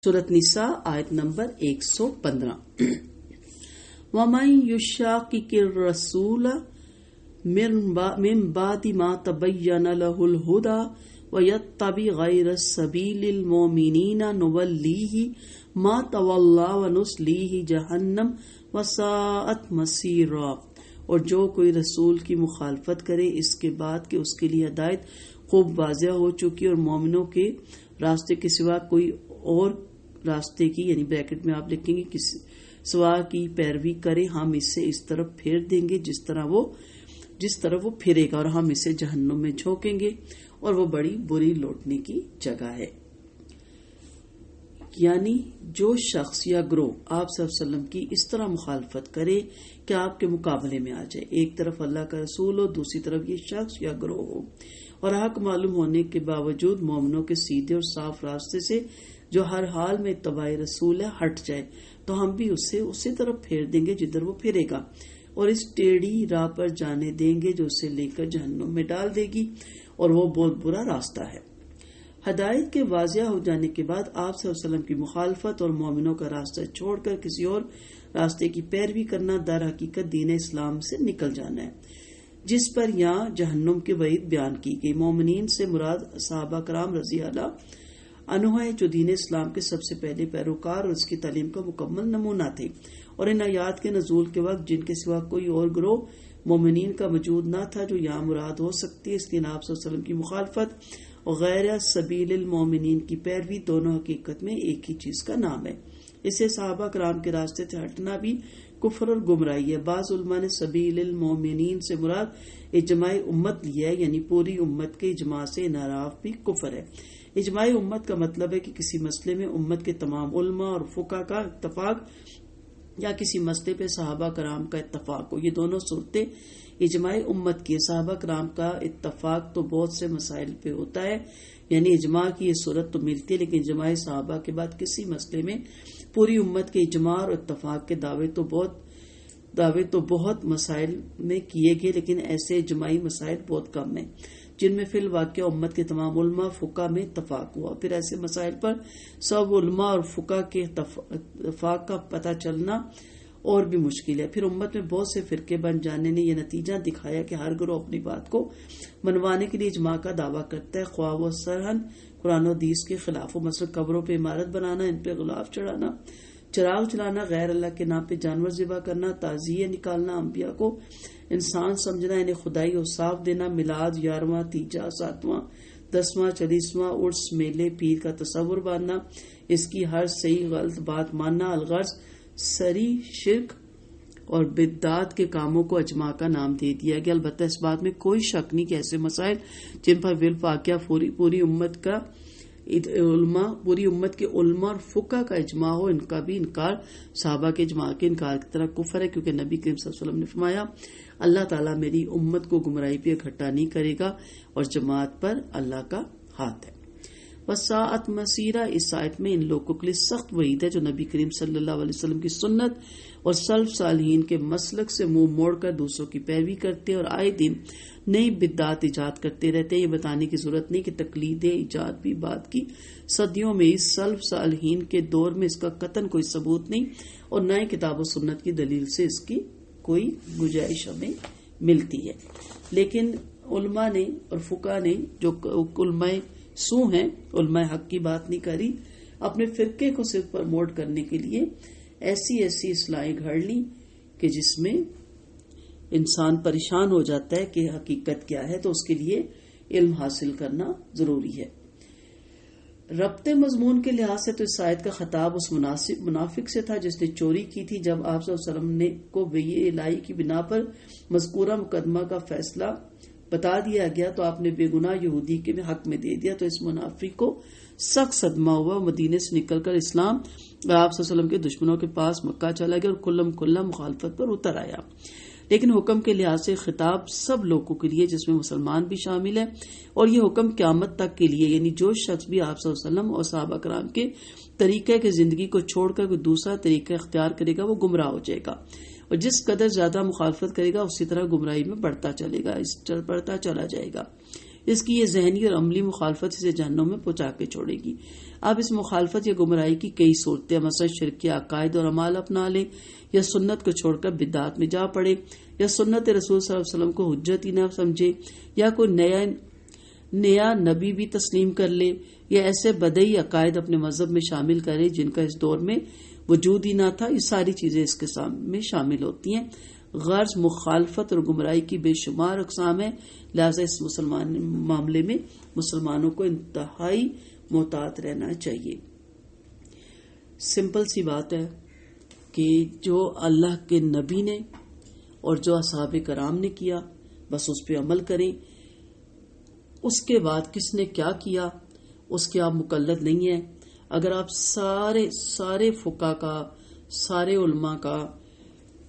سورۃ نساء آیت نمبر 115۔ وَمَن يُشَاقِقِ الرَّسُولَ مِن بَعْدِ مَا تَبَيَّنَ لَهُ الْهُدَى وَيَتَّبِعْ غَيْرَ سَبِيلِ الْمُؤْمِنِينَ نُوَلِّهِ مَا تَوَلَّىٰ وَنُصْلِيهِ جَهَنَّمَ وَسَاءَتْ مَصِيرًا۔ اور جو کوئی رسول کی مخالفت کرے اس کے بعد کہ اس کے لیے ہدایت خوب واضح ہو چکی اور مومنوں کے راستے کے سوا کوئی اور راستے کی یعنی بریکٹ میں آپ لکھیں گے کسی سوا کی پیروی کرے، ہم اسے اس طرف پھیر دیں گے جس طرح وہ پھرے گا، اور ہم اسے جہنم میں جھونکیں گے اور وہ بڑی بری لوٹنے کی جگہ ہے۔ یعنی جو شخص یا گروہ آپ صلی اللہ علیہ وسلم کی اس طرح مخالفت کرے کہ آپ کے مقابلے میں آ جائے، ایک طرف اللہ کا رسول ہو، دوسری طرف یہ شخص یا گروہ ہو، اور حق معلوم ہونے کے باوجود مومنوں کے سیدھے اور صاف راستے سے جو ہر حال میں اتباع رسول ہے ہٹ جائے، تو ہم بھی اسے اسی طرف پھیر دیں گے جدھر وہ پھرے گا، اور اس ٹیڑھی راہ پر جانے دیں گے جو اسے لے کر جہنم میں ڈال دے گی، اور وہ بہت برا راستہ ہے۔ ہدایت کے واضح ہو جانے کے بعد آپ صلی اللہ علیہ وسلم کی مخالفت اور مومنوں کا راستہ چھوڑ کر کسی اور راستے کی پیروی کرنا در حقیقت دین اسلام سے نکل جانا ہے، جس پر یہاں جہنم کی وعید بیان کی گئی۔ مومنین سے مراد صحابہ کرام رضی اللہ عنہ ہے، جو دین اسلام کے سب سے پہلے پیروکار اور اس کی تعلیم کا مکمل نمونہ تھے، اور ان آیات کے نزول کے وقت جن کے سوا کوئی اور گروہ مومنین کا وجود نہ تھا جو یہاں مراد ہو سکتی ہے، اس لیے آپ صلی اللہ علیہ وسلم کی مخالفت اور غیر سبیل المومنین کی پیروی دونوں حقیقت میں ایک ہی چیز کا نام ہے۔ اسے صحابہ کرام کے راستے سے ہٹنا بھی کفر اور گمراہی ہے۔ بعض علماء نے سبیل المومنین سے مراد اجماع امت لیا ہے، یعنی پوری امت کے اجماع سے انحراف بھی کفر ہے۔ اجماع امت کا مطلب ہے کہ کسی مسئلے میں امت کے تمام علماء اور فقہا کا اتفاق یا کسی مسئلے پہ صحابہ کرام کا اتفاق ہو۔ یہ دونوں صورتیں اجماع امت کی۔ صحابہ کرام کا اتفاق تو بہت سے مسائل پہ ہوتا ہے، یعنی اجماع کی یہ صورت تو ملتی ہے، لیکن اجماع صحابہ کے بعد کسی مسئلے میں پوری امت کے اجماع اور اتفاق کے دعوے تو بہت مسائل میں کیے گئے، لیکن ایسے اجماعی مسائل بہت کم ہیں جن میں فی الواقع امت کے تمام علماء فقہ میں اتفاق ہوا۔ پھر ایسے مسائل پر سب علماء اور فقہ کے اتفاق کا پتہ چلنا اور بھی مشکل ہے۔ پھر امت میں بہت سے فرقے بن جانے نے یہ نتیجہ دکھایا کہ ہر گروہ اپنی بات کو منوانے کے لیے اجماع کا دعویٰ کرتا ہے، خواہ وہ سرہن قرآن و حدیث کے خلاف ہو، مثلا قبروں پہ عمارت بنانا، ان پہ غلاف چڑھانا، چراغ جلانا، غیر اللہ کے نام پہ جانور ذبح کرنا، تعزیے نکالنا، انبیاء کو انسان سمجھنا، انہیں خدائی اوصاف دینا، میلاد، 11واں، تیجا، 7واں، 10واں، 40واں، عرس، میلے، پیر کا تصور باندھنا، اس کی ہر صحیح غلط بات ماننا، الغرض سری شرک اور بدعات کے کاموں کو اجماع کا نام دے دیا گیا۔ البتہ اس بات میں کوئی شک نہیں کہ ایسے مسائل جن پر بالواقع پوری امت کے علماء اور فقہ کا اجماع ہو، ان کا بھی انکار صحابہ کے اجماع کے انکار کی طرح کفر ہے، کیونکہ نبی کریم صلی اللہ علیہ وسلم نے فرمایا اللہ تعالیٰ میری امت کو گمراہی پہ اکٹھا نہیں کرے گا، اور جماعت پر اللہ کا ہاتھ ہے۔ وساعت مسیرہ، اس آیت میں ان لوگوں کے لیے سخت وعید ہے جو نبی کریم صلی اللہ علیہ وسلم کی سنت اور سلف صالحین کے مسلک سے منہ موڑ کر دوسروں کی پیروی کرتے اور آئے دن نئی بدعات ایجاد کرتے رہتے ہیں۔ یہ بتانے کی ضرورت نہیں کہ تقلید ایجاد بھی بات کی صدیوں میں اس سلف صالحین کے دور میں اس کا قطعاً کوئی ثبوت نہیں، اور نہ ہی کتاب و سنت کی دلیل سے اس کی کوئی گنجائش ہمیں ملتی ہے۔ لیکن علماء نے اور فقہ نے جو علماء سو ہیں، علماء حق کی بات نہیں کری، اپنے فرقے کو صرف پروموٹ کرنے کے لیے ایسی اصلاحیں گھڑ لی کہ جس میں انسان پریشان ہو جاتا ہے کہ حقیقت کیا ہے، تو اس کے لیے علم حاصل کرنا ضروری ہے۔ ربط مضمون کے لحاظ سے تو اس آیت کا خطاب اس منافق سے تھا جس نے چوری کی تھی۔ جب آپ صلی اللہ علیہ وسلم کو وحی الہی کی بنا پر مذکورہ مقدمہ کا فیصلہ بتا دیا گیا تو آپ نے بے گناہ یہودی کے حق میں دے دیا، تو اس منافق کو سخت صدمہ ہوا، مدینے سے نکل کر اسلام اور آپ صلی اللہ علیہ وسلم کے دشمنوں کے پاس مکہ چلا گیا اور کھلا مخالفت پر اتر آیا۔ لیکن حکم کے لحاظ سے خطاب سب لوگوں کے لیے جس میں مسلمان بھی شامل ہے، اور یہ حکم قیامت تک کے لیے، یعنی جو شخص بھی آپ صلی اللہ علیہ وسلم اور صحابہ کرام کے طریقے کی زندگی کو چھوڑ کر کوئی دوسرا طریقہ اختیار کرے گا وہ گمراہ ہو جائے گا، اور جس قدر زیادہ مخالفت کرے گا اسی طرح گمراہی میں بڑھتا چلا جائے گا۔ اس کی یہ ذہنی اور عملی مخالفت اسے جہنم میں پہنچا کے چھوڑے گی. آپ اس مخالفت یا گمراہی کی کئی صورتیں، مثلا شرک عقائد اور اعمال اپنا لیں، یا سنت کو چھوڑ کر بدعات میں جا پڑے، یا سنت رسول صلی اللہ علیہ وسلم کو حجت ہی نہ سمجھے، یا کوئی نیا نبی بھی تسلیم کر لے، یا ایسے بدعی عقائد اپنے مذہب میں شامل کرے جن کا اس دور میں وجود ہی نہ تھا. یہ ساری چیزیں اس کے میں شامل ہوتی ہیں. غرض مخالفت اور گمراہی کی بے شمار اقسام ہیں، لہذا اس معاملے میں مسلمانوں کو انتہائی محتاط رہنا چاہیے. سمپل سی بات ہے کہ جو اللہ کے نبی نے اور جو اصحاب کرام نے کیا بس اس پہ عمل کریں. اس کے بعد کس نے کیا کیا اس کے آپ مقلد نہیں ہیں. اگر آپ سارے فقہ کا، سارے علماء کا،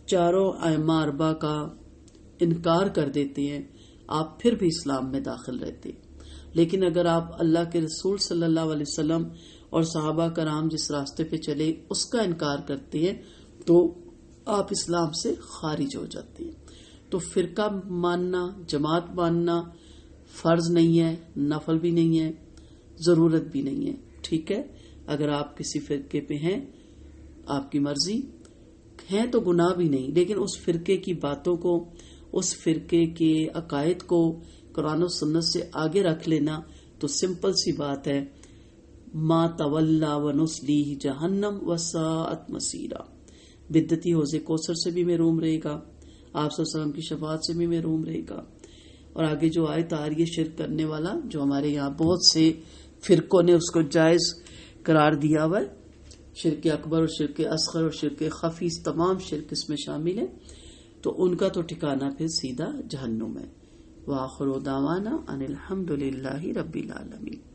چاروں ائمہ اربعہ کا انکار کر دیتے ہیں، آپ پھر بھی اسلام میں داخل رہتے. لیکن اگر آپ اللہ کے رسول صلی اللہ علیہ وسلم اور صحابہ کرام جس راستے پہ چلے اس کا انکار کرتے ہیں تو آپ اسلام سے خارج ہو جاتے ہیں. تو فرقہ ماننا، جماعت ماننا فرض نہیں ہے، نفل بھی نہیں ہے، ضرورت بھی نہیں ہے. ٹھیک ہے، اگر آپ کسی فرقے پہ ہیں، آپ کی مرضی ہیں تو گناہ بھی نہیں، لیکن اس فرقے کی باتوں کو، اس فرقے کے عقائد کو قرآن و سنت سے آگے رکھ لینا تو سمپل سی بات ہے، ما تولا ونصلیہ جہنم وساءت مصیرا. بدعتی حوض کوثر سے بھی محروم رہے گا، آپ صلی اللہ علیہ وسلم کی شفاعت سے بھی محروم رہے گا. اور آگے جو آیت آ رہی ہے شرک کرنے والا، جو ہمارے یہاں بہت سے فرقوں نے اس کو جائز قرار دیا ہوا ہے، شرک اکبر اور شرک اصغر اور شرک خفی، تمام شرک اس میں شامل ہیں، تو ان کا تو ٹھکانہ پھر سیدھا جہنم ہے. وآخر دعوانا ان الحمد للہ رب العالمین.